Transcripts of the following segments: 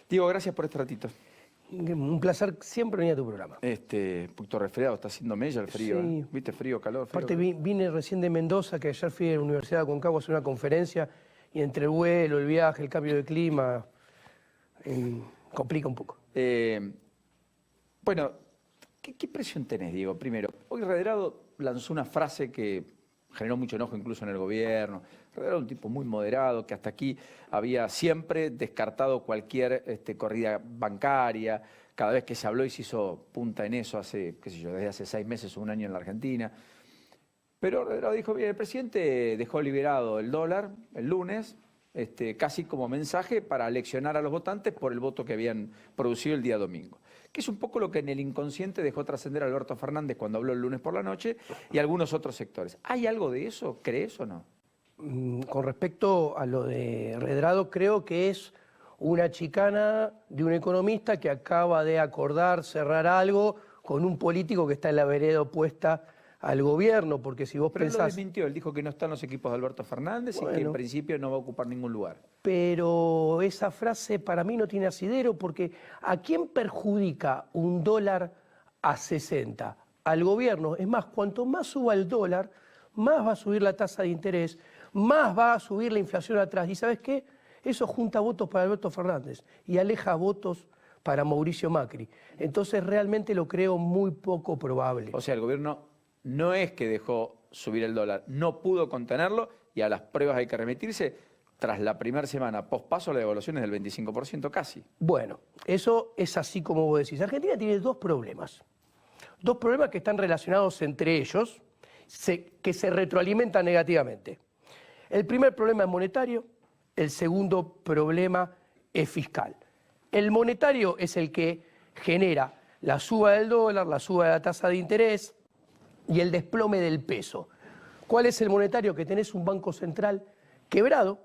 Diego, gracias por este ratito. Un placer siempre venir a tu programa. Un poquito resfriado, está haciendo mella el frío. Sí. ¿Viste? Frío, calor, frío. Aparte vine recién de Mendoza, que ayer fui a la Universidad de Aconcagua a hacer una conferencia, y entre el vuelo, el viaje, el cambio de clima, complica un poco. Bueno, ¿qué presión tenés, Diego? Primero, hoy Redrado lanzó una frase que generó mucho enojo incluso en el gobierno. Redrado es un tipo muy moderado, que hasta aquí había siempre descartado cualquier corrida bancaria. Cada vez que se habló y se hizo punta en eso hace, qué sé yo, desde hace 6 meses o un año en la Argentina. Pero Redrado dijo, bien, el presidente dejó liberado el dólar el lunes, casi como mensaje para leccionar a los votantes por el voto que habían producido el día domingo. Que es un poco lo que en el inconsciente dejó trascender a Alberto Fernández cuando habló el lunes por la noche y algunos otros sectores. ¿Hay algo de eso? ¿Crees o no? Con respecto a lo de Redrado, creo que es una chicana de un economista que acaba de acordar cerrar algo con un político que está en la vereda opuesta al gobierno, porque si vos Pero pensás... él lo desmintió, él dijo que no están los equipos de Alberto Fernández y que en principio no va a ocupar ningún lugar. Pero esa frase para mí no tiene asidero, porque ¿a quién perjudica un dólar a 60? Al gobierno. Es más, cuanto más suba el dólar, más va a subir la tasa de interés, más va a subir la inflación atrás. ¿Y sabes qué? Eso junta votos para Alberto Fernández y aleja votos para Mauricio Macri. Entonces realmente lo creo muy poco probable. O sea, el gobierno no es que dejó subir el dólar, no pudo contenerlo y a las pruebas hay que remitirse. Tras la primera semana post-paso, la devaluación es del 25% casi. Bueno, eso es así como vos decís. Argentina tiene dos problemas. Dos problemas que están relacionados entre ellos, que se retroalimentan negativamente. El primer problema es monetario, el segundo problema es fiscal. El monetario es el que genera la suba del dólar, la suba de la tasa de interés y el desplome del peso. ¿Cuál es el monetario? Que tenés un banco central quebrado,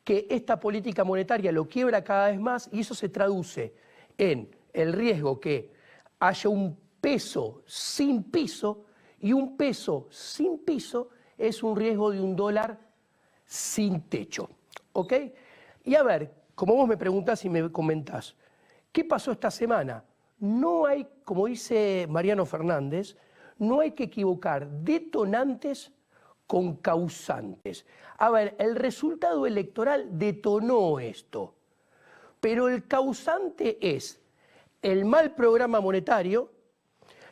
que esta política monetaria lo quiebra cada vez más y eso se traduce en el riesgo que haya un peso sin piso, y un peso sin piso es un riesgo de un dólar sin techo. ¿Ok? Y a ver, como vos me preguntás y me comentás, ¿qué pasó esta semana? No hay, como dice Mariano Fernández, no hay que equivocar detonantes con causantes. A ver, el resultado electoral detonó esto, pero el causante es el mal programa monetario,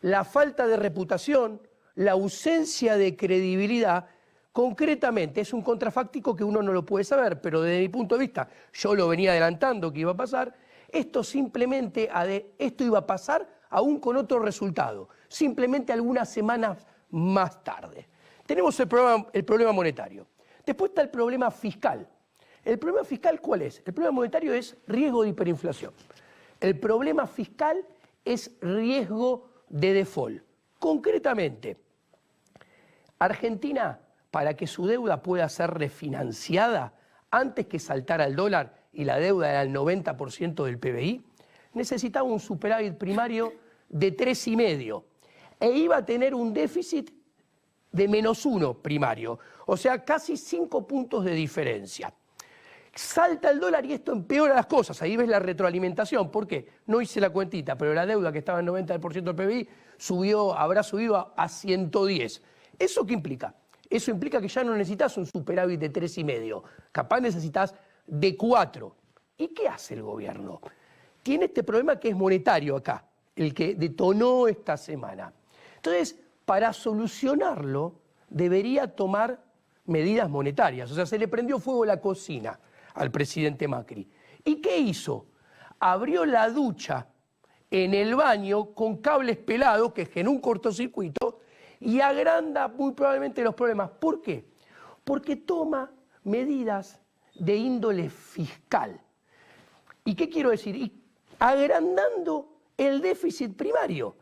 la falta de reputación, la ausencia de credibilidad. Concretamente, es un contrafáctico que uno no lo puede saber, pero desde mi punto de vista, yo lo venía adelantando que iba a pasar, esto simplemente, esto iba a pasar aún con otro resultado, simplemente algunas semanas más tarde. Tenemos el problema monetario. Después está el problema fiscal. ¿El problema fiscal cuál es? El problema monetario es riesgo de hiperinflación. El problema fiscal es riesgo de default. Concretamente, Argentina, para que su deuda pueda ser refinanciada antes que saltara el dólar y la deuda era el 90% del PBI, necesitaba un superávit primario de 3,5 e iba a tener un déficit de -1 primario, o sea, casi 5 puntos de diferencia. Salta el dólar y esto empeora las cosas, ahí ves la retroalimentación. ¿Por qué? No hice la cuentita, pero la deuda que estaba en 90% del PBI habrá subido a 110. ¿Eso qué implica? Eso implica que ya no necesitas un superávit de 3,5, capaz necesitas de 4. ¿Y qué hace el gobierno? Tiene este problema que es monetario acá, el que detonó esta semana. Entonces, para solucionarlo, debería tomar medidas monetarias. O sea, se le prendió fuego la cocina al presidente Macri. ¿Y qué hizo? Abrió la ducha en el baño con cables pelados que generó un cortocircuito y agranda muy probablemente los problemas. ¿Por qué? Porque toma medidas de índole fiscal. ¿Y qué quiero decir? Agrandando el déficit primario.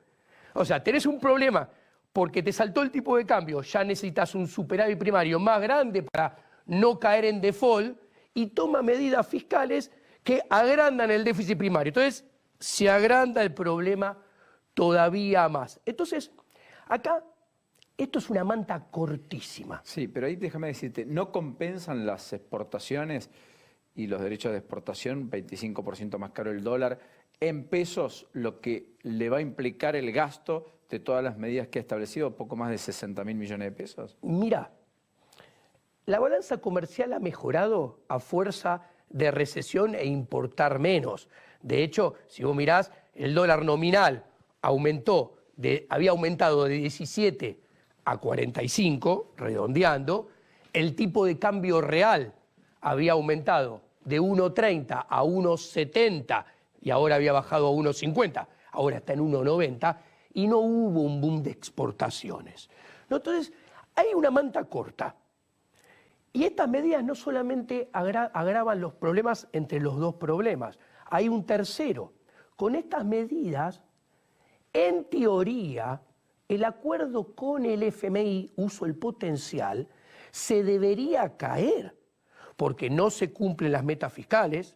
O sea, tenés un problema porque te saltó el tipo de cambio, ya necesitas un superávit primario más grande para no caer en default y toma medidas fiscales que agrandan el déficit primario. Entonces, se agranda el problema todavía más. Entonces, acá, esto es una manta cortísima. Sí, pero ahí déjame decirte, ¿no compensan las exportaciones y los derechos de exportación, 25% más caro el dólar, en pesos, lo que le va a implicar el gasto de todas las medidas que ha establecido, poco más de 60.000 millones de pesos. Mira, la balanza comercial ha mejorado a fuerza de recesión e importar menos. De hecho, si vos mirás, el dólar nominal había aumentado de 17 a 45, redondeando. El tipo de cambio real había aumentado de 1,30 a 1,70 y ahora había bajado a 1,50. Ahora está en 1,90 y no hubo un boom de exportaciones. ¿No? Entonces, hay una manta corta. Y estas medidas no solamente agravan los problemas entre los dos problemas, hay un tercero. Con estas medidas, en teoría, el acuerdo con el FMI, uso el potencial, se debería caer, porque no se cumplen las metas fiscales,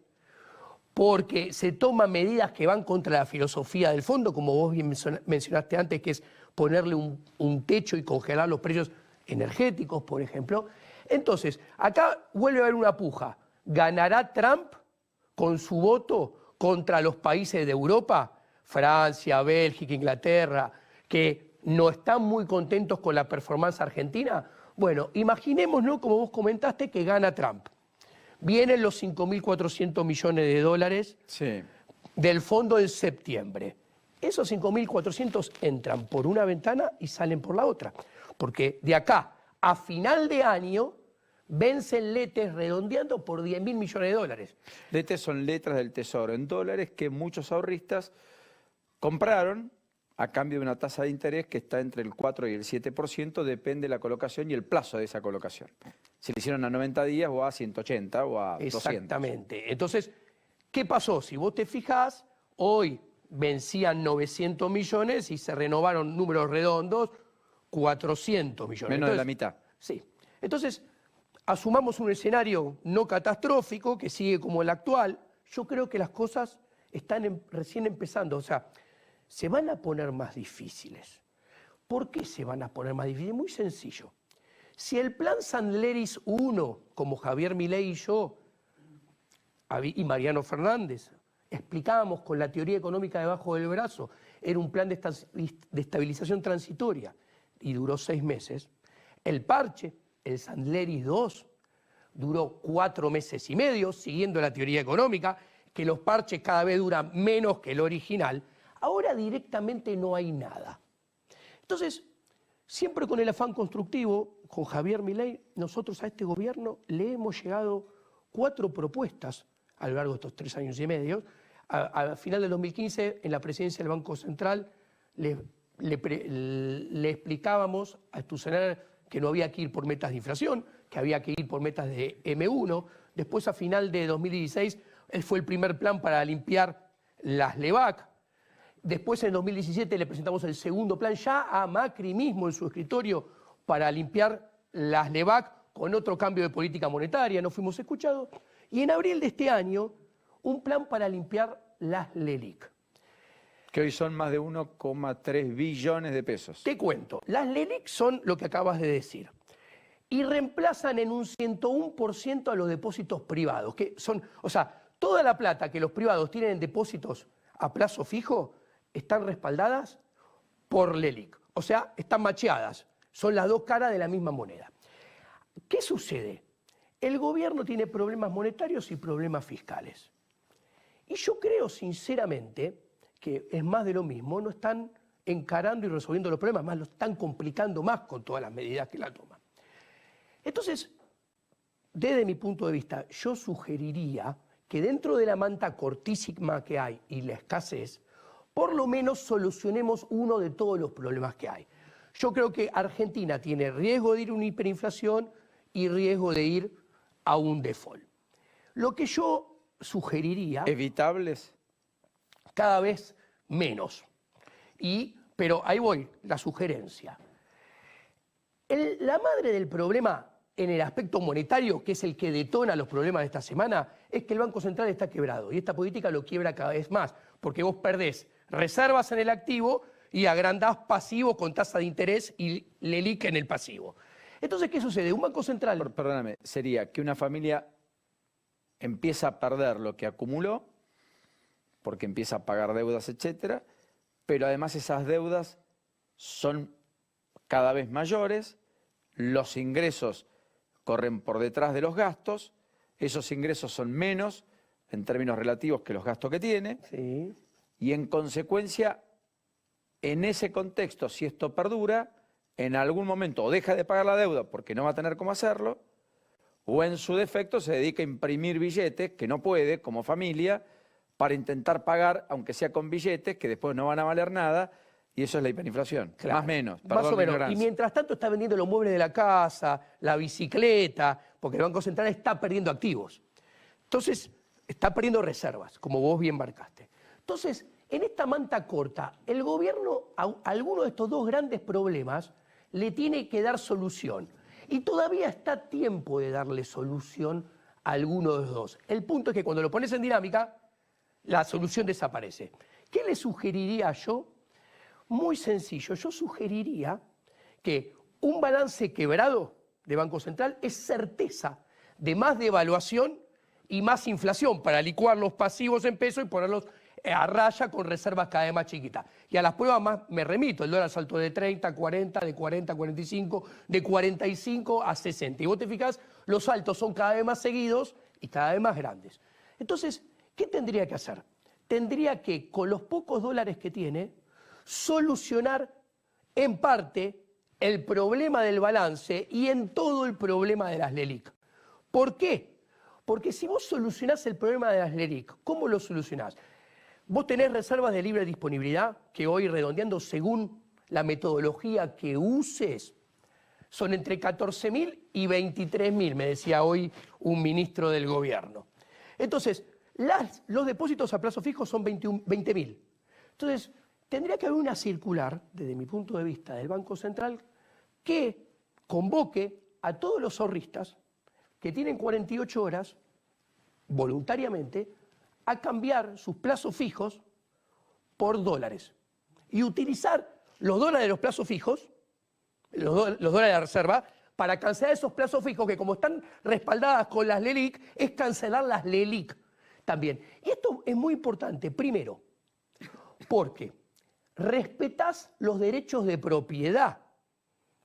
porque se toman medidas que van contra la filosofía del fondo, como vos bien mencionaste antes, que es ponerle un techo y congelar los precios energéticos, por ejemplo. Entonces, acá vuelve a haber una puja. ¿Ganará Trump con su voto contra los países de Europa? Francia, Bélgica, Inglaterra, que no están muy contentos con la performance argentina. Bueno, imaginémonos, como vos comentaste, que gana Trump. Vienen los 5.400 millones de dólares del fondo en septiembre. Esos 5.400 entran por una ventana y salen por la otra. Porque de acá a final de año vencen letes redondeando por 10.000 millones de dólares. Letes son letras del Tesoro en dólares que muchos ahorristas compraron a cambio de una tasa de interés que está entre el 4 y el 7%, depende de la colocación y el plazo de esa colocación. Si le hicieron a 90 días o a 180 o a 200. Exactamente. Entonces, ¿qué pasó? Si vos te fijás, hoy vencían 900 millones y se renovaron números redondos, 400 millones. Menos de la mitad. Sí. Entonces, asumamos un escenario no catastrófico, que sigue como el actual. Yo creo que las cosas están recién empezando. O sea, se van a poner más difíciles. ¿Por qué se van a poner más difíciles? Muy sencillo. Si el plan Sandleris 1, como Javier Milei y yo, y Mariano Fernández, explicábamos con la teoría económica debajo del brazo, era un plan de estabilización transitoria y duró 6 meses, el parche, el Sandleris 2, duró 4 meses y medio, siguiendo la teoría económica, que los parches cada vez duran menos que el original. Ahora directamente no hay nada. Entonces, siempre con el afán constructivo, con Javier Milei, nosotros a este gobierno le hemos llegado 4 propuestas a lo largo de estos 3 años y medio. A final del 2015, en la presidencia del Banco Central, le explicábamos a Sturzenegger que no había que ir por metas de inflación, que había que ir por metas de M1. Después, a final de 2016, él fue el primer plan para limpiar las LEVAC. Después, en 2017, le presentamos el segundo plan ya a Macri mismo en su escritorio para limpiar las LEVAC con otro cambio de política monetaria, no fuimos escuchados. Y en abril de este año, un plan para limpiar las LELIC. Que hoy son más de 1,3 billones de pesos. Te cuento, las LELIC son lo que acabas de decir. Y reemplazan en un 101% a los depósitos privados, que son, o sea, toda la plata que los privados tienen en depósitos a plazo fijo están respaldadas por LELIC. O sea, están macheadas. Son las dos caras de la misma moneda. ¿Qué sucede? El gobierno tiene problemas monetarios y problemas fiscales. Y yo creo sinceramente que es más de lo mismo, no están encarando y resolviendo los problemas, más lo están complicando más con todas las medidas que la toman. Entonces, desde mi punto de vista, yo sugeriría que dentro de la manta cortísima que hay y la escasez, por lo menos solucionemos uno de todos los problemas que hay. Yo creo que Argentina tiene riesgo de ir a una hiperinflación y riesgo de ir a un default. Lo que yo sugeriría... ¿Evitables? Cada vez menos. Pero ahí voy, la sugerencia. La madre del problema en el aspecto monetario, que es el que detona los problemas de esta semana, es que el Banco Central está quebrado y esta política lo quiebra cada vez más, porque vos perdés reservas en el activo y agrandás pasivos con tasa de interés y LELIC en el pasivo. Entonces, ¿qué sucede? Un Banco Central... Perdóname, sería que una familia empieza a perder lo que acumuló, porque empieza a pagar deudas, etcétera, pero además esas deudas son cada vez mayores, los ingresos corren por detrás de los gastos, esos ingresos son menos en términos relativos que los gastos que tiene, Sí. y en consecuencia, en ese contexto, si esto perdura, en algún momento o deja de pagar la deuda porque no va a tener cómo hacerlo, o en su defecto se dedica a imprimir billetes, que no puede, como familia, para intentar pagar, aunque sea con billetes, que después no van a valer nada, y eso es la hiperinflación. Claro. Más o menos, Más perdón o mi menos. Y ignorancia. mientras tanto está vendiendo los muebles de la casa, la bicicleta, porque el Banco Central está perdiendo activos. Entonces, está perdiendo reservas, como vos bien marcaste. Entonces, en esta manta corta, el gobierno a alguno de estos dos grandes problemas le tiene que dar solución. Y todavía está a tiempo de darle solución a alguno de los dos. El punto es que cuando lo pones en dinámica, la solución desaparece. ¿Qué le sugeriría yo? Muy sencillo, yo sugeriría que un balance quebrado de Banco Central es certeza de más devaluación y más inflación para licuar los pasivos en peso y ponerlos a raya con reservas cada vez más chiquitas. Y a las pruebas más me remito, el dólar saltó de 30 a 40, de 40 a 45, de 45 a 60. Y vos te fijás, los saltos son cada vez más seguidos y cada vez más grandes. Entonces, ¿qué tendría que hacer? Tendría que, con los pocos dólares que tiene, solucionar en parte el problema del balance y en todo el problema de las LELIQ. ¿Por qué? Porque si vos solucionás el problema de las LELIQ, ¿cómo lo solucionás? Vos tenés reservas de libre disponibilidad que hoy, redondeando según la metodología que uses, son entre 14.000 y 23.000, me decía hoy un ministro del gobierno. Entonces, los depósitos a plazo fijo son 20.000. Entonces, tendría que haber una circular, desde mi punto de vista, del Banco Central, que convoque a todos los ahorristas que tienen 48 horas, voluntariamente, a cambiar sus plazos fijos por dólares. Y utilizar los dólares de los plazos fijos, los dólares de la reserva, para cancelar esos plazos fijos que, como están respaldadas con las LELIQ, es cancelar las LELIQ también. Y esto es muy importante, primero, porque respetás los derechos de propiedad.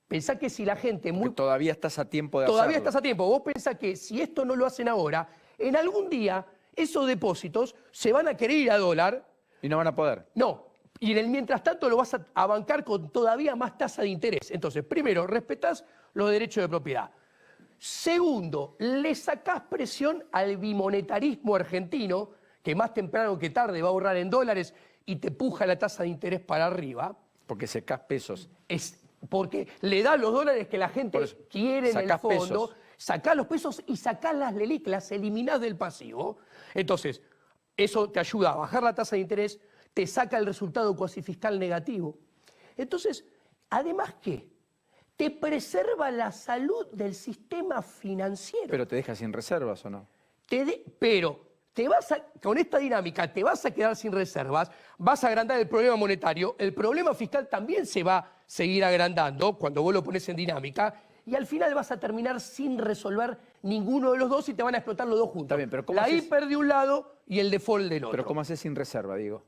Pensá que si la gente... Porque todavía estás a tiempo de hacerlo. Todavía estás a tiempo. Vos pensás que si esto no lo hacen ahora, en algún día esos depósitos se van a querer ir a dólar. Y no van a poder. No. Y en el mientras tanto lo vas a bancar con todavía más tasa de interés. Entonces, primero, respetás los derechos de propiedad. Segundo, le sacás presión al bimonetarismo argentino, que más temprano que tarde va a ahorrar en dólares y te puja la tasa de interés para arriba. Porque secás pesos. Es porque le da los dólares que la gente quiere en el fondo, pesos. sacás los pesos y sacás las LELIQ, las eliminás del pasivo. Entonces, eso te ayuda a bajar la tasa de interés, te saca el resultado cuasi fiscal negativo. Entonces, además, ¿qué? Te preserva la salud del sistema financiero. Pero te deja sin reservas, ¿o no? Pero con esta dinámica te vas a quedar sin reservas, vas a agrandar el problema monetario, el problema fiscal también se va a seguir agrandando cuando vos lo pones en dinámica, y al final vas a terminar sin resolver ninguno de los dos y te van a explotar los dos juntos. Está bien, pero ¿cómo la haces? hiper de un lado y el default del otro. Pero ¿cómo haces sin reserva, digo?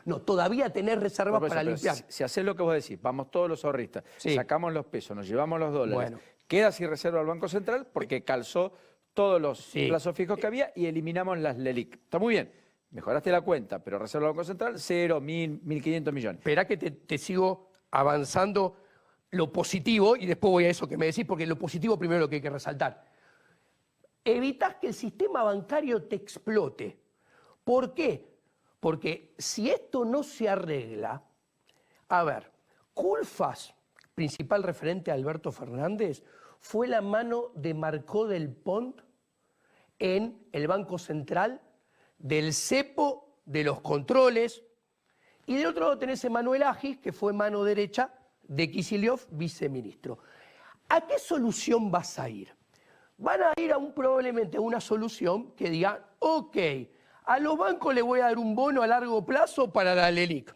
No, todavía tenés reservas Por eso, para pero limpiar. Si haces lo que vos decís, vamos todos los ahorristas, Sí. sacamos los pesos, nos llevamos los dólares, Bueno. queda sin reserva el Banco Central porque calzó todos los Sí. plazos fijos que había y eliminamos las LELIQ. Está muy bien, mejoraste la cuenta, pero reserva del Banco Central, 0, 1.000, 1.500 millones. Esperá que te sigo avanzando lo positivo y después voy a eso que me decís, porque lo positivo primero es lo que hay que resaltar. Evitás que el sistema bancario te explote. ¿Por qué? Porque si esto no se arregla, a ver, Culfas, principal referente a Alberto Fernández, fue la mano de Marcó del Pont en el Banco Central, del cepo, de los controles, y del otro lado tenés a Manuel Agis, que fue mano derecha de Kicillof, viceministro. ¿A qué solución vas a ir? Van a ir probablemente a una solución que diga, ok, a los bancos les voy a dar un bono a largo plazo para la LELIQ.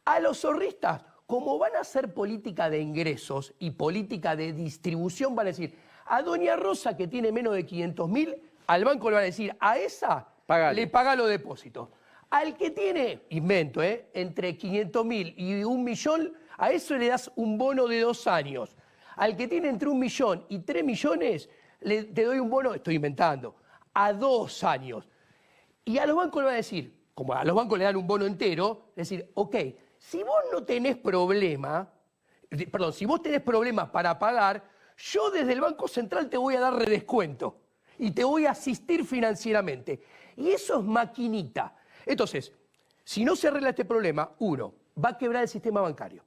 A los ahorristas, como van a hacer política de ingresos y política de distribución, van a decir, a doña Rosa, que tiene menos de 500.000, al banco le van a decir, a esa Pagale. le paga los depósitos. Al que tiene, invento, entre 500.000 y 1.000.000, a eso le das un bono de 2 años. Al que tiene entre 1.000.000 y 3 millones, te doy un bono, estoy inventando, a 2 años. Y a los bancos le van a decir, como a los bancos le dan un bono entero, decir, ok, si vos no tenés problema, perdón, si vos tenés problemas para pagar, yo desde el Banco Central te voy a dar redescuento y te voy a asistir financieramente. Y eso es maquinita. Entonces, si no se arregla este problema, uno, va a quebrar el sistema bancario.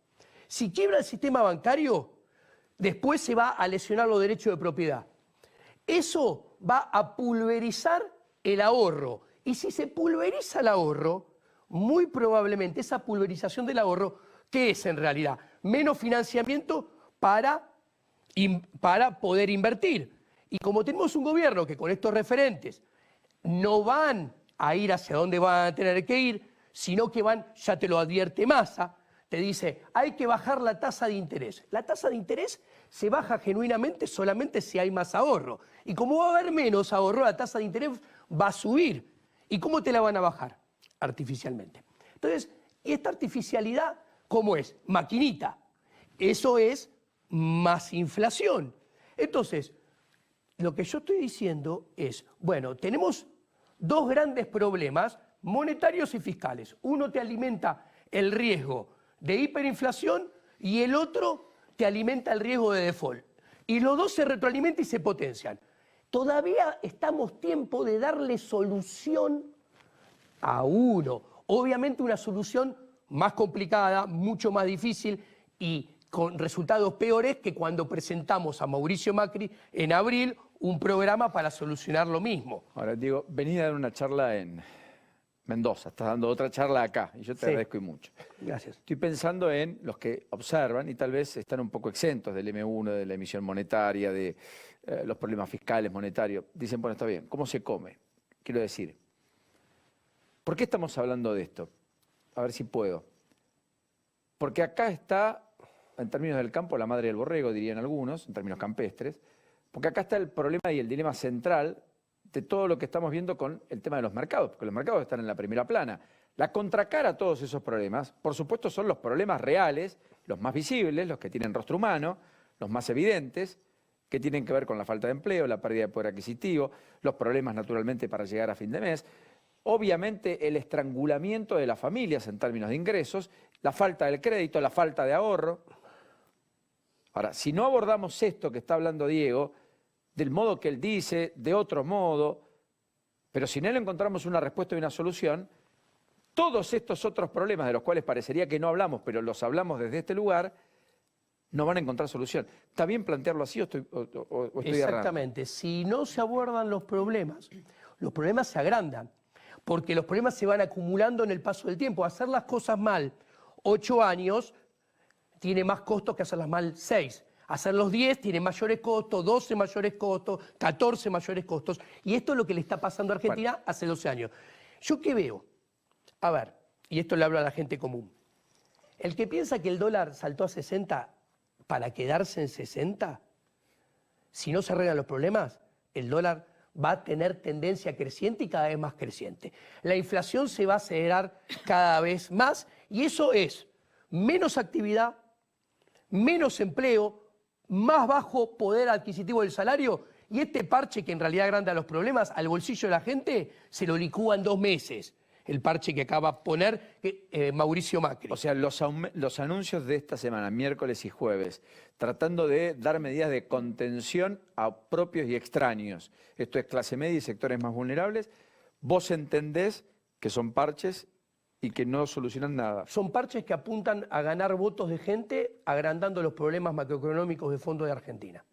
Si quiebra el sistema bancario, después se va a lesionar los derechos de propiedad. Eso va a pulverizar el ahorro. Y si se pulveriza el ahorro, muy probablemente esa pulverización del ahorro, ¿qué es en realidad? Menos financiamiento para poder invertir. Y como tenemos un gobierno que con estos referentes no van a ir hacia donde van a tener que ir, sino que van, ya te lo advierte Massa, te dice, hay que bajar la tasa de interés. La tasa de interés se baja genuinamente solamente si hay más ahorro. Y como va a haber menos ahorro, la tasa de interés va a subir. ¿Y cómo te la van a bajar? Artificialmente. Entonces, esta artificialidad, ¿cómo es? Maquinita. Eso es más inflación. Entonces, lo que yo estoy diciendo es, bueno, tenemos dos grandes problemas monetarios y fiscales. Uno te alimenta el riesgo de hiperinflación y el otro te alimenta el riesgo de default. Y los dos se retroalimentan y se potencian. Todavía estamos a tiempo de darle solución a uno. Obviamente una solución más complicada, mucho más difícil y con resultados peores que cuando presentamos a Mauricio Macri en abril un programa para solucionar lo mismo. Ahora, Diego, venís a dar una charla en Mendoza, estás dando otra charla acá, y yo te agradezco y mucho. Gracias. Estoy pensando en los que observan y tal vez están un poco exentos del M1, de la emisión monetaria, de los problemas fiscales, monetarios. Dicen, bueno, está bien, ¿cómo se come? Quiero decir, ¿por qué estamos hablando de esto? A ver si puedo. Porque acá está, en términos del campo, la madre del borrego, dirían algunos, en términos campestres, porque acá está el problema y el dilema central de todo lo que estamos viendo con el tema de los mercados, porque los mercados están en la primera plana. La contracara a todos esos problemas, por supuesto, son los problemas reales, los más visibles, los que tienen rostro humano, los más evidentes, que tienen que ver con la falta de empleo, la pérdida de poder adquisitivo, los problemas naturalmente para llegar a fin de mes, obviamente el estrangulamiento de las familias en términos de ingresos, la falta del crédito, la falta de ahorro. Ahora, si no abordamos esto que está hablando Diego, del modo que él dice, de otro modo, pero si no le encontramos una respuesta y una solución, todos estos otros problemas de los cuales parecería que no hablamos, pero los hablamos desde este lugar, no van a encontrar solución. ¿Está bien plantearlo así o estoy Exactamente. errando? Si no se abordan los problemas se agrandan, porque los problemas se van acumulando en el paso del tiempo. Hacer las cosas mal 8 años tiene más costos que hacerlas mal 6. Hacerlos 10 tiene mayores costos, 12 mayores costos, 14 mayores costos. Y esto es lo que le está pasando a Argentina hace 12 años. ¿Yo qué veo? A ver, y esto le hablo a la gente común. El que piensa que el dólar saltó a 60 para quedarse en 60, si no se arreglan los problemas, el dólar va a tener tendencia creciente y cada vez más creciente. La inflación se va a acelerar cada vez más y eso es menos actividad, menos empleo, más bajo poder adquisitivo del salario y este parche que en realidad agranda los problemas al bolsillo de la gente se lo licúa en 2 meses. El parche que acaba de poner Mauricio Macri. O sea, los anuncios de esta semana, miércoles y jueves, tratando de dar medidas de contención a propios y extraños. Esto es clase media y sectores más vulnerables. ¿Vos entendés que son parches y que no solucionan nada? Son parches que apuntan a ganar votos de gente agrandando los problemas macroeconómicos de fondo de Argentina.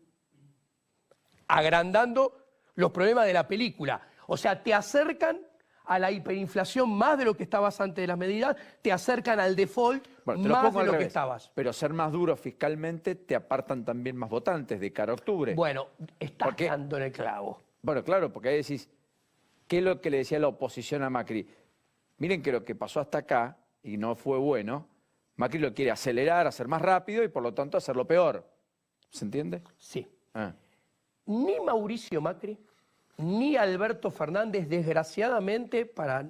Agrandando los problemas de la película. O sea, te acercan a la hiperinflación más de lo que estabas antes de las medidas, te acercan al default más de lo que estabas. Pero ser más duros fiscalmente te apartan también más votantes de cara a octubre. Bueno, estás dando en el clavo. Bueno, claro, porque ahí decís, ¿qué es lo que le decía la oposición a Macri? Miren que lo que pasó hasta acá, y no fue bueno, Macri lo quiere acelerar, hacer más rápido y por lo tanto hacerlo peor. ¿Se entiende? Sí. Ah. Ni Mauricio Macri, ni Alberto Fernández, desgraciadamente para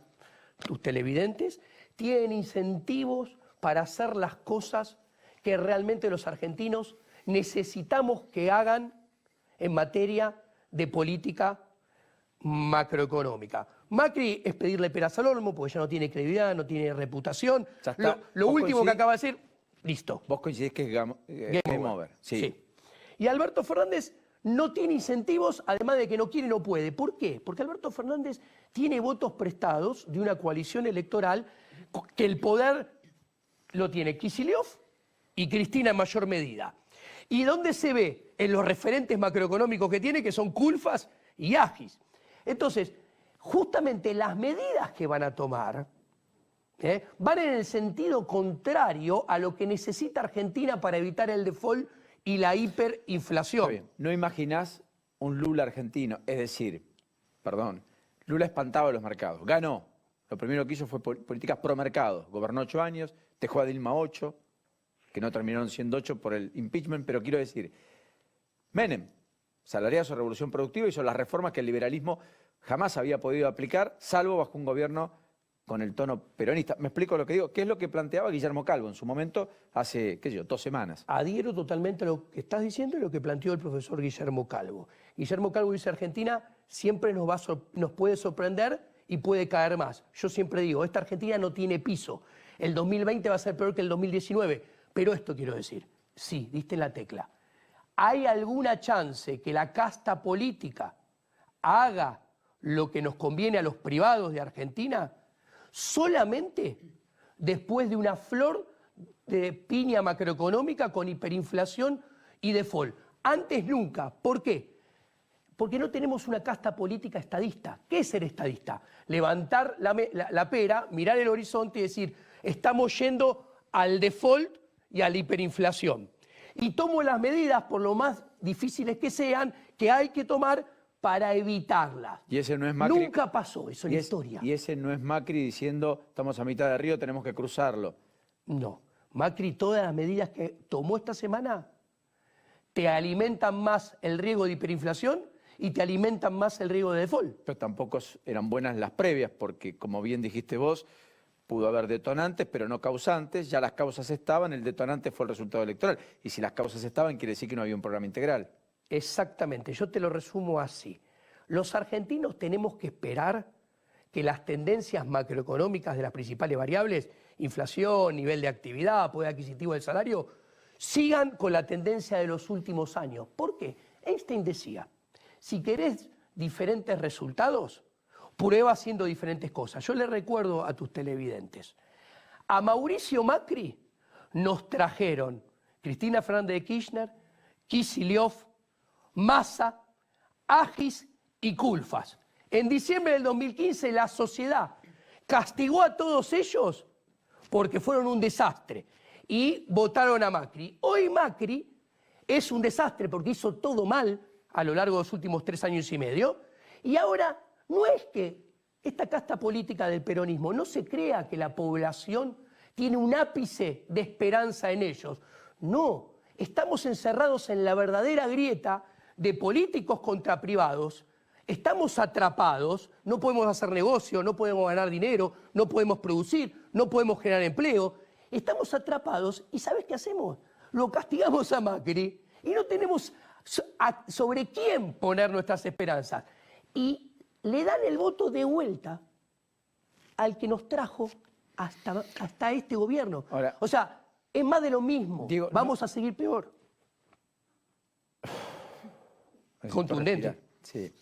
tus televidentes, tienen incentivos para hacer las cosas que realmente los argentinos necesitamos que hagan en materia de política macroeconómica. Macri es pedirle peras al olmo porque ya no tiene credibilidad, no tiene reputación. Lo último que acaba de decir, listo. Vos coincidís que es game over. Sí. Y Alberto Fernández no tiene incentivos, además de que no quiere y no puede. ¿Por qué? Porque Alberto Fernández tiene votos prestados de una coalición electoral que el poder lo tiene Kicillof y Cristina en mayor medida. ¿Y dónde se ve? En los referentes macroeconómicos que tiene, que son Culfas y Agis. Entonces, justamente las medidas que van a tomar van en el sentido contrario a lo que necesita Argentina para evitar el default y la hiperinflación. No imaginás un Lula argentino, es decir, Lula espantaba a los mercados, ganó. Lo primero que hizo fue políticas pro mercado, gobernó 8 años, dejó a Dilma 8, que no terminaron siendo 8 por el impeachment, pero quiero decir, Menem, salariazo, revolución productiva, hizo las reformas que el liberalismo jamás había podido aplicar, salvo bajo un gobierno con el tono peronista. ¿Me explico lo que digo? ¿Qué es lo que planteaba Guillermo Calvo en su momento hace, 2 semanas? Adhiero totalmente a lo que estás diciendo y lo que planteó el profesor Guillermo Calvo. Guillermo Calvo dice: Argentina siempre nos puede sorprender y puede caer más. Yo siempre digo, esta Argentina no tiene piso. El 2020 va a ser peor que el 2019. Pero esto quiero decir, sí, diste en la tecla. ¿Hay alguna chance que la casta política haga lo que nos conviene a los privados de Argentina? Solamente después de una flor de piña macroeconómica con hiperinflación y default. Antes nunca. ¿Por qué? Porque no tenemos una casta política estadista. ¿Qué es ser estadista? Levantar la pera, mirar el horizonte y decir, estamos yendo al default y a la hiperinflación. Y tomo las medidas, por lo más difíciles que sean, que hay que tomar para evitarlas. Y ese no es Macri. Nunca pasó eso en la historia. Y ese no es Macri diciendo, estamos a mitad de río, tenemos que cruzarlo. No. Macri, todas las medidas que tomó esta semana te alimentan más el riesgo de hiperinflación y te alimentan más el riesgo de default. Pero tampoco eran buenas las previas, porque como bien dijiste vos, pudo haber detonantes, pero no causantes. Ya las causas estaban, el detonante fue el resultado electoral. Y si las causas estaban, quiere decir que no había un programa integral. Exactamente, yo te lo resumo así. Los argentinos tenemos que esperar que las tendencias macroeconómicas de las principales variables, inflación, nivel de actividad, poder adquisitivo del salario, sigan con la tendencia de los últimos años. ¿Por qué? Einstein decía, si querés diferentes resultados, prueba haciendo diferentes cosas. Yo le recuerdo a tus televidentes, a Mauricio Macri nos trajeron Cristina Fernández de Kirchner, Kicillof, Massa, Agis y Culfas. En diciembre del 2015 la sociedad castigó a todos ellos porque fueron un desastre y votaron a Macri. Hoy Macri es un desastre porque hizo todo mal a lo largo de los últimos 3 años y medio y ahora no es que esta casta política del peronismo no se crea que la población tiene un ápice de esperanza en ellos. No, estamos encerrados en la verdadera grieta de políticos contra privados, estamos atrapados, no podemos hacer negocio, no podemos ganar dinero, no podemos producir, no podemos generar empleo, estamos atrapados y ¿sabes qué hacemos? Lo castigamos a Macri y no tenemos sobre quién poner nuestras esperanzas y le dan el voto de vuelta al que nos trajo hasta este gobierno. Ahora, o sea, es más de lo mismo, Diego, vamos a seguir peor. Contundente. Sí.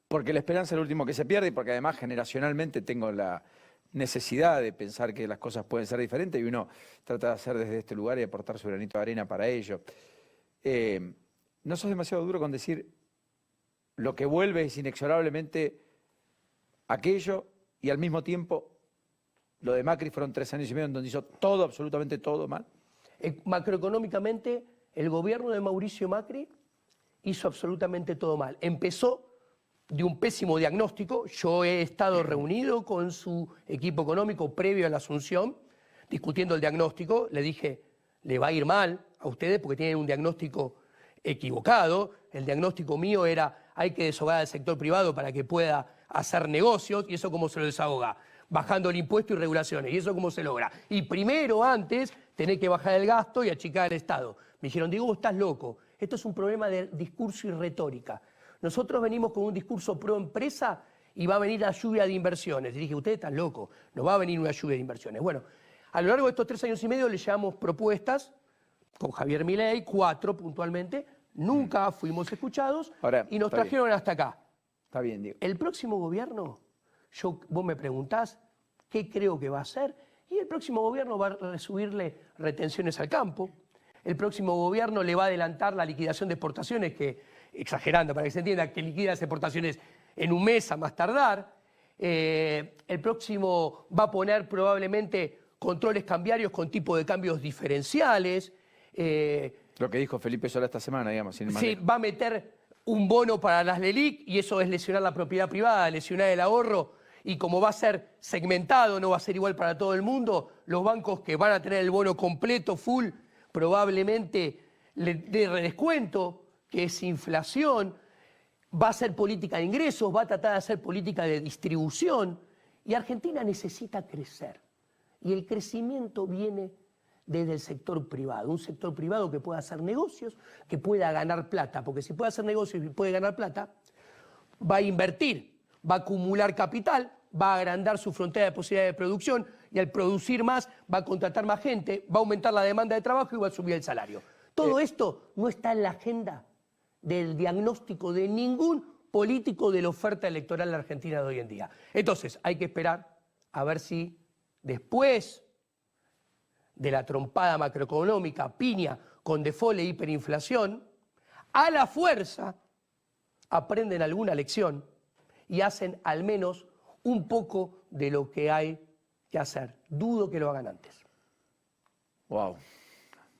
Porque la esperanza es lo último que se pierde y porque además generacionalmente tengo la necesidad de pensar que las cosas pueden ser diferentes y uno trata de hacer desde este lugar y aportar su granito de arena para ello. No sos demasiado duro con decir lo que vuelve es inexorablemente aquello y al mismo tiempo lo de Macri fueron 3 años y medio en donde hizo todo, absolutamente todo mal. Macroeconómicamente, el gobierno de Mauricio Macri hizo absolutamente todo mal. Empezó de un pésimo diagnóstico. Yo he estado reunido con su equipo económico previo a la asunción, discutiendo el diagnóstico. Le dije, le va a ir mal a ustedes porque tienen un diagnóstico equivocado. El diagnóstico mío era hay que deshogar al sector privado para que pueda hacer negocios, y eso cómo se lo desahoga, bajando el impuesto y regulaciones, y eso cómo se logra. Y primero, antes, tenés que bajar el gasto y achicar el Estado. Me dijeron, Diego, estás loco, esto es un problema de discurso y retórica. Nosotros venimos con un discurso pro empresa y va a venir la lluvia de inversiones. Y dije, ustedes están locos, no va a venir una lluvia de inversiones. Bueno, a lo largo de estos 3 años y medio le llevamos propuestas con Javier Milei, 4 puntualmente, nunca fuimos escuchados. Ahora, y nos trajeron hasta acá. Está bien, Diego. El próximo gobierno, vos me preguntás qué creo que va a hacer, y el próximo gobierno va a subirle retenciones al campo, el próximo gobierno le va a adelantar la liquidación de exportaciones, que, exagerando para que se entienda, que liquida las exportaciones en un mes a más tardar, el próximo va a poner probablemente controles cambiarios con tipo de cambios diferenciales. Lo que dijo Felipe Solá esta semana, digamos. Sin Sí, va a meter un bono para las LELIC y eso es lesionar la propiedad privada, lesionar el ahorro, y como va a ser segmentado, no va a ser igual para todo el mundo, los bancos que van a tener el bono completo, full, probablemente le dé redescuento, que es inflación, va a hacer política de ingresos, va a tratar de hacer política de distribución, y Argentina necesita crecer. Y el crecimiento viene desde el sector privado, un sector privado que pueda hacer negocios, que pueda ganar plata, porque si puede hacer negocios y puede ganar plata, va a invertir, va a acumular capital, va a agrandar su frontera de posibilidad de producción, y al producir más va a contratar más gente, va a aumentar la demanda de trabajo y va a subir el salario. Todo esto no está en la agenda del diagnóstico de ningún político de la oferta electoral de la Argentina de hoy en día. Entonces, hay que esperar a ver si después de la trompada macroeconómica, piña con default e hiperinflación, a la fuerza aprenden alguna lección y hacen al menos un poco de lo que hay que hacer. Dudo que lo hagan antes. Wow.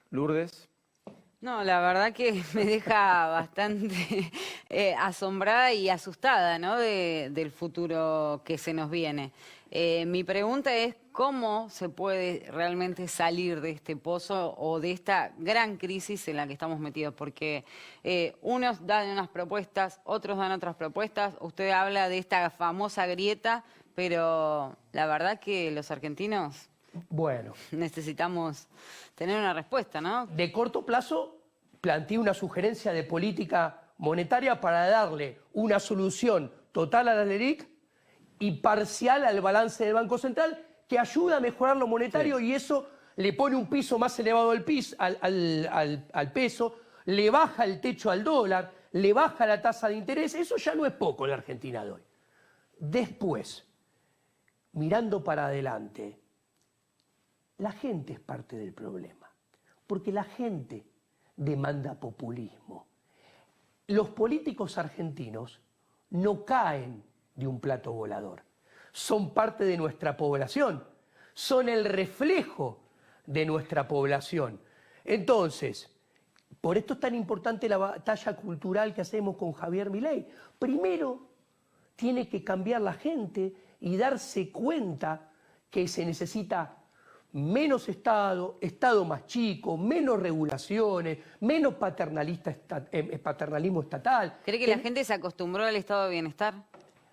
Lourdes. No, la verdad que me deja bastante asombrada y asustada, ¿no? Del futuro que se nos viene. Mi pregunta es cómo se puede realmente salir de este pozo o de esta gran crisis en la que estamos metidos, porque unos dan unas propuestas, otros dan otras propuestas. Usted habla de esta famosa grieta, pero la verdad que los argentinos necesitamos tener una respuesta, ¿no? De corto plazo, planteé una sugerencia de política monetaria para darle una solución total a la LELIC y parcial al balance del Banco Central, que ayuda a mejorar lo monetario, y eso le pone un piso más elevado al peso, le baja el techo al dólar, le baja la tasa de interés. Eso ya no es poco en la Argentina de hoy. Después, mirando para adelante, la gente es parte del problema, porque la gente demanda populismo. Los políticos argentinos no caen de un plato volador, son parte de nuestra población, son el reflejo de nuestra población. Entonces, por esto es tan importante la batalla cultural que hacemos con Javier Milei. Primero, tiene que cambiar la gente y darse cuenta que se necesita menos Estado, Estado más chico, menos regulaciones, menos paternalismo estatal. ¿Cree que la gente se acostumbró al estado de bienestar?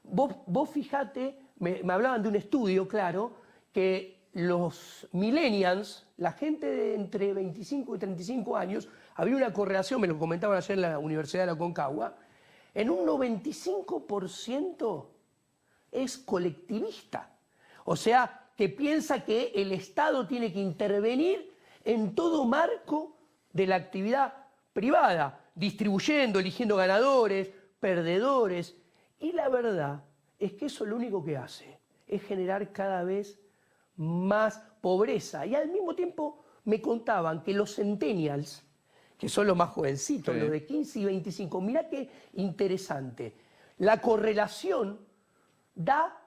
Vos fijate, me hablaban de un estudio, claro, que los millennials, la gente de entre 25 y 35 años, había una correlación, me lo comentaban ayer en la Universidad de la Aconcagua, en un 95% es colectivista. O sea, que piensa que el Estado tiene que intervenir en todo marco de la actividad privada, distribuyendo, eligiendo ganadores, perdedores. Y la verdad es que eso lo único que hace es generar cada vez más pobreza. Y al mismo tiempo me contaban que los centennials, que son los más jovencitos, los de 15 y 25, mirá qué interesante, la correlación da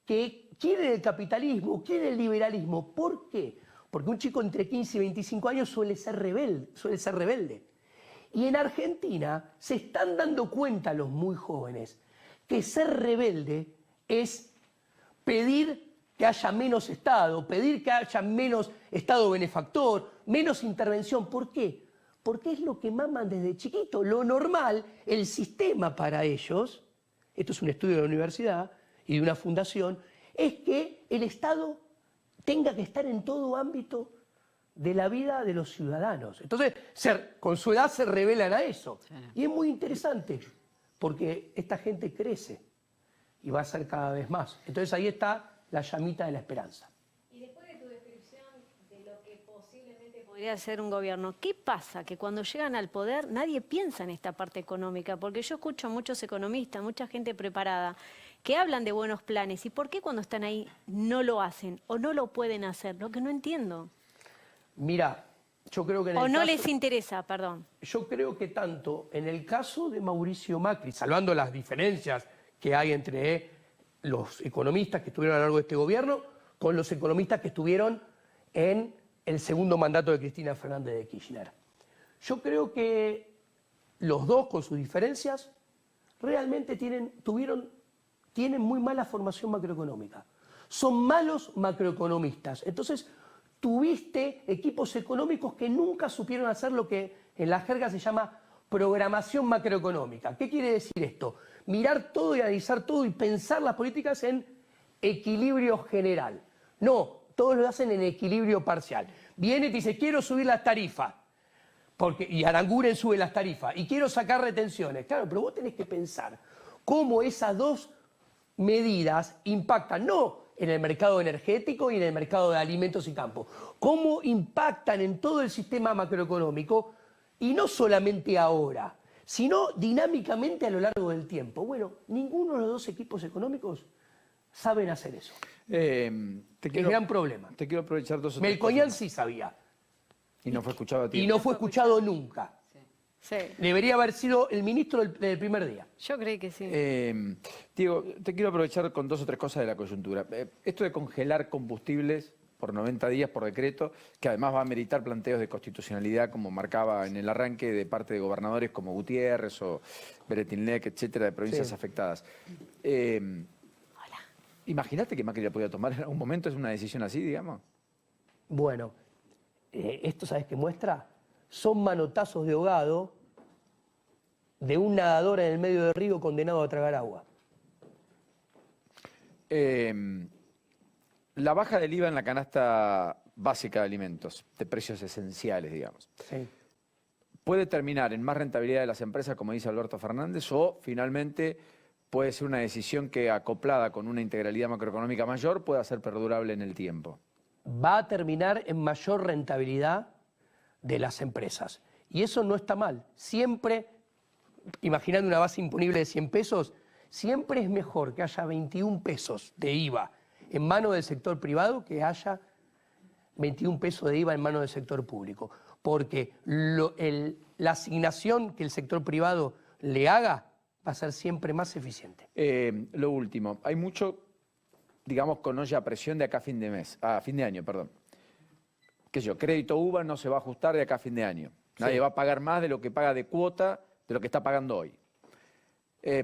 que quieren el capitalismo, quieren el liberalismo. ¿Por qué? Porque un chico entre 15 y 25 años suele ser rebelde. Y en Argentina se están dando cuenta los muy jóvenes que ser rebelde es pedir que haya menos Estado, pedir que haya menos Estado benefactor, menos intervención. ¿Por qué? porque es lo que maman desde chiquito. Lo normal, el sistema para ellos, esto es un estudio de la universidad y de una fundación, es que el Estado tenga que estar en todo ámbito de la vida de los ciudadanos. Entonces, con su edad se revelan a eso. Sí. Y es muy interesante, porque esta gente crece y va a ser cada vez más. Entonces ahí está la llamita de la esperanza. Y después de tu descripción de lo que posiblemente podría ser un gobierno, ¿qué pasa? Que cuando llegan al poder nadie piensa en esta parte económica, porque yo escucho a muchos economistas, mucha gente preparada, que hablan de buenos planes. ¿Y por qué cuando están ahí no lo hacen o no lo pueden hacer? Lo que no entiendo. Mira, yo creo que O no les interesa, perdón. Yo creo que tanto en el caso de Mauricio Macri, salvando las diferencias que hay entre los economistas que estuvieron a lo largo de este gobierno con los economistas que estuvieron en el segundo mandato de Cristina Fernández de Kirchner. Yo creo que los dos, con sus diferencias, realmente tienen muy mala formación macroeconómica. Son malos macroeconomistas. Entonces, tuviste equipos económicos que nunca supieron hacer lo que en la jerga se llama programación macroeconómica. ¿Qué quiere decir esto? Mirar todo y analizar todo y pensar las políticas en equilibrio general. No, todos lo hacen en equilibrio parcial. Viene y te dice, quiero subir las tarifas, y Aranguren sube las tarifas, y quiero sacar retenciones. Claro, pero vos tenés que pensar cómo esas dos medidas impactan, no en el mercado energético y en el mercado de alimentos y campos, cómo impactan en todo el sistema macroeconómico, y no solamente ahora, sino dinámicamente a lo largo del tiempo. Bueno, ninguno de los dos equipos económicos saben hacer eso. Es gran problema. Te quiero aprovechar dos o tres Melconian cosas. sí sabía. Y no fue escuchado a ti. Y no fue escuchado nunca. Sí, Debería haber sido el ministro del primer día. yo creí que sí. Diego, te quiero aprovechar con dos o tres cosas de la coyuntura. Esto de congelar combustibles por 90 días por decreto, que además va a meritar planteos de constitucionalidad, como marcaba en el arranque de parte de gobernadores como Gutiérrez o Beretilnec, etcétera, de provincias Sí. afectadas. Imagínate que Macri la podía tomar en algún momento, es una decisión así, digamos. Bueno, esto, ¿sabes qué muestra? Son manotazos de ahogado de un nadador en el medio del río condenado a tragar agua. La baja del IVA en la canasta básica de alimentos, de precios esenciales, digamos, Sí. ¿puede terminar en más rentabilidad de las empresas, como dice Alberto Fernández, o finalmente puede ser una decisión que, acoplada con una integralidad macroeconómica mayor, pueda ser perdurable en el tiempo? Va a terminar en mayor rentabilidad de las empresas. Y eso no está mal. Siempre, imaginando una base imponible de 100 pesos, siempre es mejor que haya 21 pesos de IVA en manos del sector privado que haya 21 pesos de IVA en manos del sector público. Porque la asignación que el sector privado le haga va a ser siempre más eficiente. Lo último, hay mucho, digamos, con olla a presión de acá a fin de año, perdón. Qué sé yo, crédito UVA no se va a ajustar de acá a fin de año. Nadie Sí. va a pagar más de lo que paga de cuota, de lo que está pagando hoy.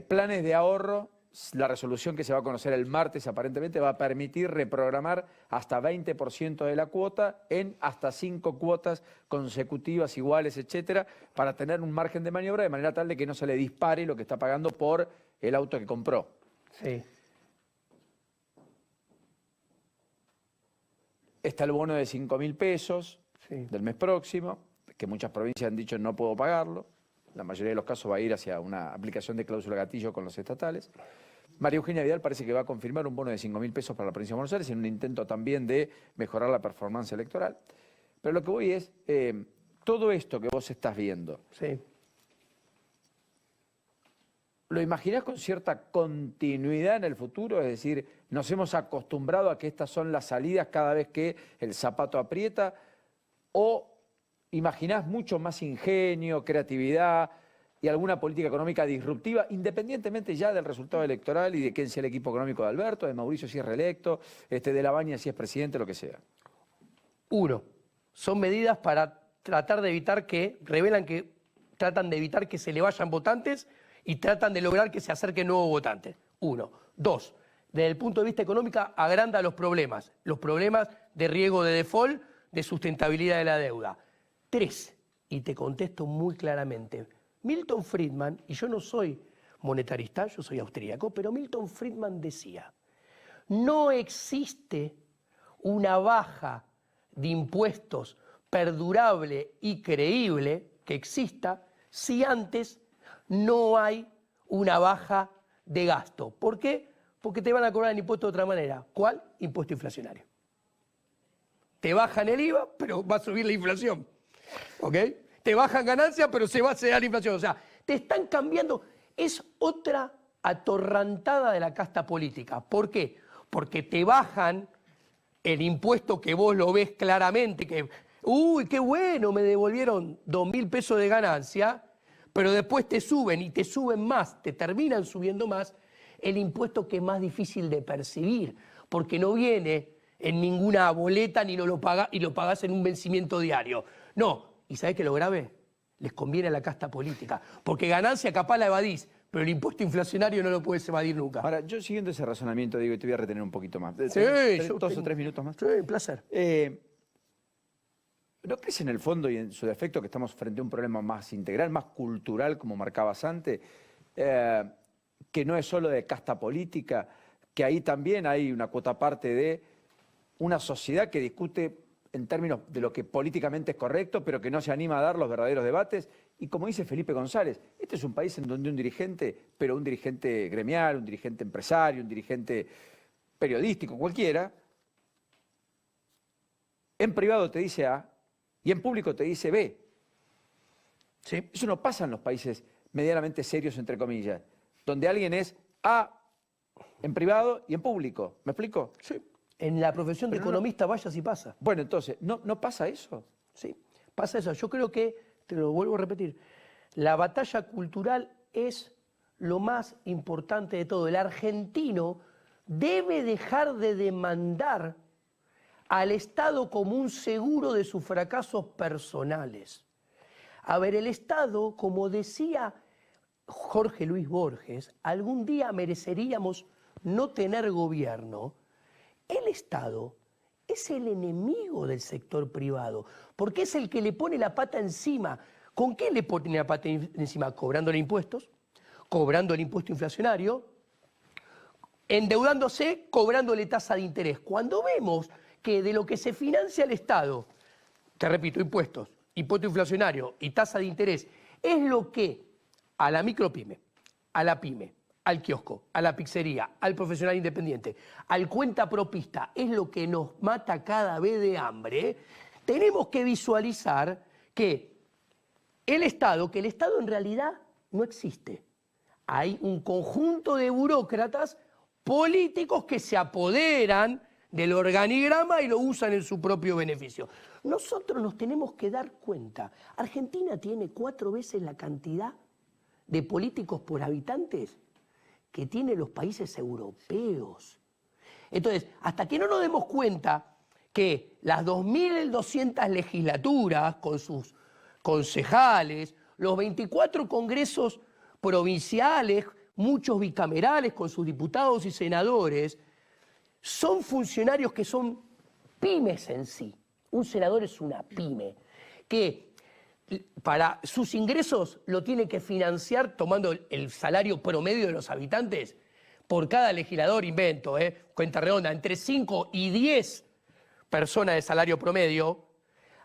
Planes de ahorro, la resolución que se va a conocer el martes aparentemente va a permitir reprogramar hasta 20% de la cuota en hasta 5 cuotas consecutivas, iguales, etcétera, para tener un margen de maniobra de manera tal de que no se le dispare lo que está pagando por el auto que compró. Sí. Está el bono de 5.000 pesos Sí. del mes próximo, que muchas provincias han dicho no puedo pagarlo. La mayoría de los casos va a ir hacia una aplicación de cláusula gatillo con los estatales. María Eugenia Vidal parece que va a confirmar un bono de 5.000 pesos para la provincia de Buenos Aires en un intento también de mejorar la performance electoral. Pero lo que voy es, todo esto que vos estás viendo, Sí. ¿lo imaginás con cierta continuidad en el futuro? Es decir, ¿nos hemos acostumbrado a que estas son las salidas cada vez que el zapato aprieta? ¿O imaginás mucho más ingenio, creatividad y alguna política económica disruptiva, independientemente ya del resultado electoral y de quién sea el equipo económico de Alberto, de Mauricio si es reelecto, de Labaña si es presidente, lo que sea? Uno, son medidas para tratar de evitar tratan de evitar que se le vayan votantes y tratan de lograr que se acerquen nuevos votantes. Uno. Dos, desde el punto de vista económico agranda los problemas de riesgo de default, de sustentabilidad de la deuda. Tres, y te contesto muy claramente. Milton Friedman, y yo no soy monetarista, yo soy austríaco, pero Milton Friedman decía, no existe una baja de impuestos perdurable y creíble que exista si antes no hay una baja de gasto. ¿Por qué? Porque te van a cobrar el impuesto de otra manera. ¿Cuál? Impuesto inflacionario. Te bajan el IVA, pero va a subir la inflación. ¿Ok? Te bajan ganancias, pero se va a hacer la inflación. O sea, te están cambiando. Es otra atorrantada de la casta política. ¿Por qué? Porque te bajan el impuesto que vos lo ves claramente, que, uy, qué bueno, me devolvieron 2.000 pesos de ganancia, pero después te suben y te suben más, te terminan subiendo más el impuesto que es más difícil de percibir, porque no viene en ninguna boleta ni no lo paga, y lo pagás en un vencimiento diario. No, ¿y sabés qué lo grave? Les conviene a la casta política, porque ganancia capaz la evadís, pero el impuesto inflacionario no lo puedes evadir nunca. Ahora, yo siguiendo ese razonamiento, digo, y te voy a retener un poquito más. Sí, ¿Dos o tres minutos más? Sí, un placer. ¿No crees en el fondo y en su defecto que estamos frente a un problema más integral, más cultural, como marcabas antes, que no es solo de casta política, que ahí también hay una cuota aparte de una sociedad que discute en términos de lo que políticamente es correcto, pero que no se anima a dar los verdaderos debates? Y como dice Felipe González, este es un país en donde un dirigente, pero un dirigente gremial, un dirigente empresario, un dirigente periodístico, cualquiera, en privado te dice A y en público te dice B. Sí. Eso no pasa en los países medianamente serios, entre comillas, donde alguien es A en privado y en público. ¿Me explico? Sí. En la profesión de economista vaya si pasa. Bueno, entonces, ¿no pasa eso? Sí, pasa eso. Yo creo que, te lo vuelvo a repetir, la batalla cultural es lo más importante de todo. El argentino debe dejar de demandar al Estado como un seguro de sus fracasos personales. A ver, el Estado, como decía Jorge Luis Borges, algún día mereceríamos no tener gobierno. El Estado es el enemigo del sector privado, porque es el que le pone la pata encima. ¿Con qué le pone la pata encima? Cobrándole impuestos, cobrando el impuesto inflacionario, endeudándose, cobrándole tasa de interés. Cuando vemos que de lo que se financia el Estado, te repito, impuestos, impuesto inflacionario y tasa de interés, es lo que a la micropyme, a la pyme, al kiosco, a la pizzería, al profesional independiente, al cuentapropista, es lo que nos mata cada vez de hambre, tenemos que visualizar que el Estado en realidad no existe. Hay un conjunto de burócratas políticos que se apoderan del organigrama y lo usan en su propio beneficio. Nosotros nos tenemos que dar cuenta. Argentina tiene 4 veces la cantidad de políticos por habitantes que tienen los países europeos. Entonces, hasta que no nos demos cuenta que las 2.200 legislaturas con sus concejales, los 24 congresos provinciales, muchos bicamerales con sus diputados y senadores, son funcionarios que son pymes en sí. Un senador es una pyme, que para sus ingresos lo tiene que financiar tomando el salario promedio de los habitantes por cada legislador, invento, cuenta redonda, entre 5 y 10 personas de salario promedio.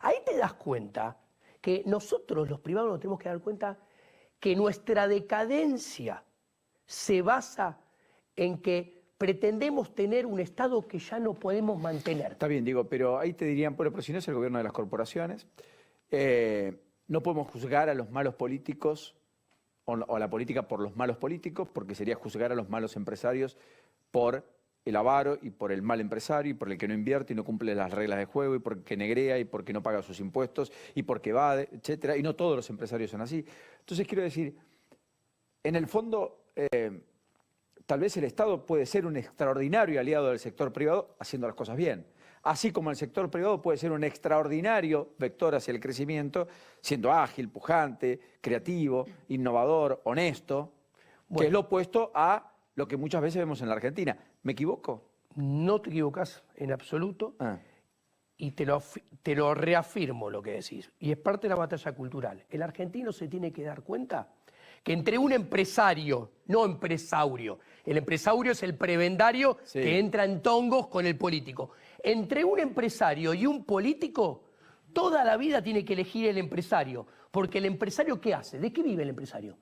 Ahí te das cuenta que nosotros, los privados, nos tenemos que dar cuenta que nuestra decadencia se basa en que pretendemos tener un Estado que ya no podemos mantener. Está bien, digo, pero ahí te dirían, bueno, pero si no es el gobierno de las corporaciones, no podemos juzgar a los malos políticos o a la política por los malos políticos, porque sería juzgar a los malos empresarios por el avaro y por el mal empresario y por el que no invierte y no cumple las reglas de juego y porque negrea y porque no paga sus impuestos y porque evade, etcétera. Y no todos los empresarios son así. Entonces quiero decir, en el fondo, tal vez el Estado puede ser un extraordinario aliado del sector privado haciendo las cosas bien. Así como el sector privado puede ser un extraordinario vector hacia el crecimiento, siendo ágil, pujante, creativo, innovador, honesto, que es lo opuesto a lo que muchas veces vemos en la Argentina. ¿Me equivoco? No te equivocas en absoluto. y te lo reafirmo lo que decís, y es parte de la batalla cultural. El argentino se tiene que dar cuenta que entre un empresario, no empresaurio, el empresaurio es el prebendario Sí. que entra en tongos con el político. Entre un empresario y un político, toda la vida tiene que elegir el empresario, porque el empresario ¿qué hace? ¿De qué vive el empresario?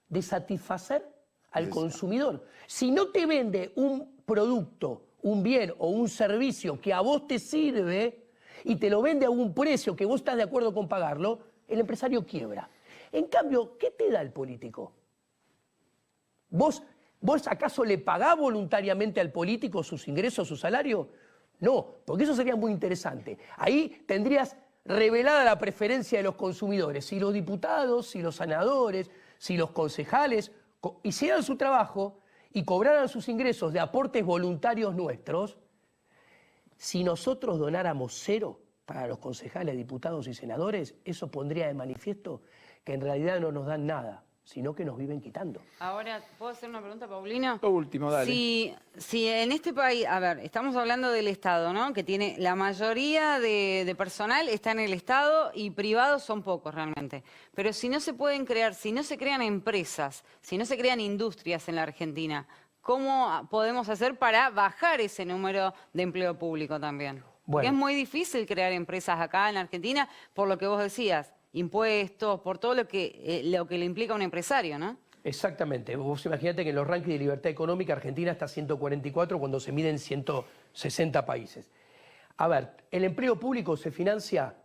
De satisfacer al consumidor. Si no te vende un producto, un bien o un servicio que a vos te sirve y te lo vende a un precio que vos estás de acuerdo con pagarlo, el empresario quiebra. En cambio, ¿qué te da el político? ¿Vos acaso le pagás voluntariamente al político sus ingresos, su salario? No, porque eso sería muy interesante. Ahí tendrías revelada la preferencia de los consumidores. Si los diputados, si los senadores, si los concejales hicieran su trabajo y cobraran sus ingresos de aportes voluntarios nuestros, si nosotros donáramos 0 para los concejales, diputados y senadores, eso pondría de manifiesto que en realidad no nos dan nada, sino que nos viven quitando. Ahora, ¿puedo hacer una pregunta, Paulino? Lo último, dale. Si en este país, a ver, estamos hablando del Estado, ¿no? Que tiene la mayoría de personal está en el Estado y privados son pocos realmente. Pero si no se pueden crear, si no se crean empresas, si no se crean industrias en la Argentina, ¿cómo podemos hacer para bajar ese número de empleo público también? Porque es muy difícil crear empresas acá en la Argentina, por lo que vos decías, impuestos, por todo lo que le implica a un empresario, ¿no? Exactamente. Vos imaginate que en los rankings de libertad económica Argentina está 144 cuando se miden 160 países. A ver, el empleo público se financia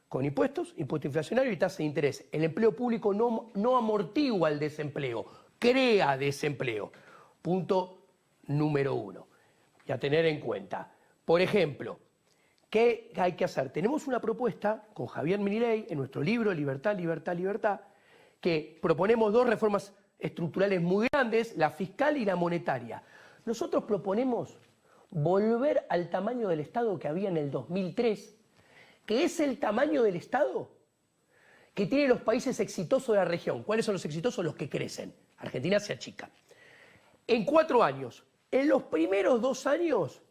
con impuestos, impuesto inflacionario y tasa de interés. El empleo público no amortigua el desempleo, crea desempleo. Punto número 1. Y a tener en cuenta. Por ejemplo, ¿qué hay que hacer? Tenemos una propuesta con Javier Milei en nuestro libro Libertad, Libertad, Libertad, que proponemos 2 reformas estructurales muy grandes, la fiscal y la monetaria. Nosotros proponemos volver al tamaño del Estado que había en el 2003, que es el tamaño del Estado que tienen los países exitosos de la región. ¿Cuáles son los exitosos? Los que crecen. Argentina se achica. En 4 años, en los primeros 2 años,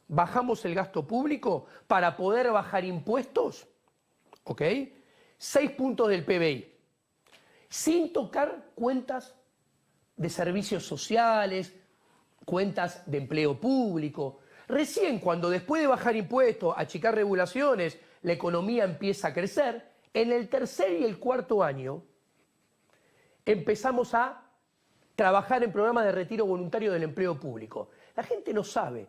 bajamos el gasto público para poder bajar impuestos, ¿ok? 6 puntos del PBI, sin tocar cuentas de servicios sociales, cuentas de empleo público. Recién cuando después de bajar impuestos, achicar regulaciones, la economía empieza a crecer, en el 3er y el 4.º año empezamos a trabajar en programas de retiro voluntario del empleo público. La gente no sabe.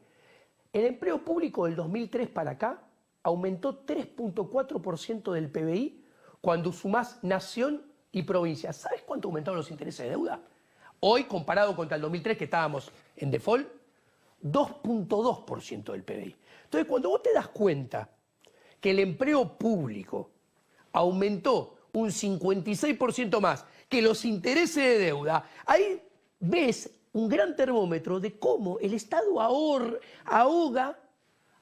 El empleo público del 2003 para acá aumentó 3.4% del PBI cuando sumás nación y provincia. ¿Sabes cuánto aumentaron los intereses de deuda? Hoy, comparado contra el 2003, que estábamos en default, 2.2% del PBI. Entonces, cuando vos te das cuenta que el empleo público aumentó un 56% más que los intereses de deuda, ahí ves un gran termómetro de cómo el Estado ahoga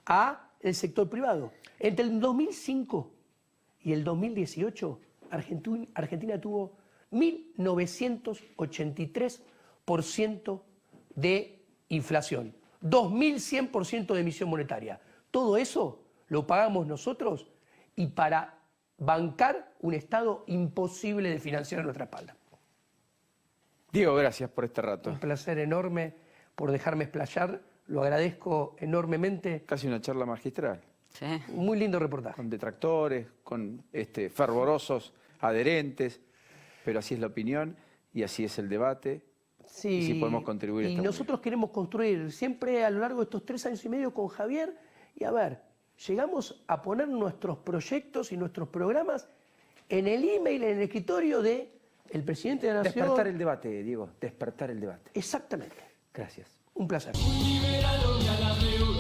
al sector privado. Entre el 2005 y el 2018, Argentina tuvo 1.983% de inflación, 2.100% de emisión monetaria. Todo eso lo pagamos nosotros y para bancar un Estado imposible de financiar a nuestra espalda. Diego, gracias por este rato. Un placer enorme por dejarme explayar, lo agradezco enormemente. Casi una charla magistral. Sí. Un muy lindo reportaje. Con detractores, con fervorosos adherentes, pero así es la opinión y así es el debate. Sí, y si podemos contribuir. Y nosotros queremos construir siempre a lo largo de estos 3 años y medio con Javier, y a ver, llegamos a poner nuestros proyectos y nuestros programas en el email, en el escritorio de el presidente de la Nación. Despertar el debate, Diego, despertar el debate. Exactamente. Gracias. Un placer. Un liberal y a la reunión.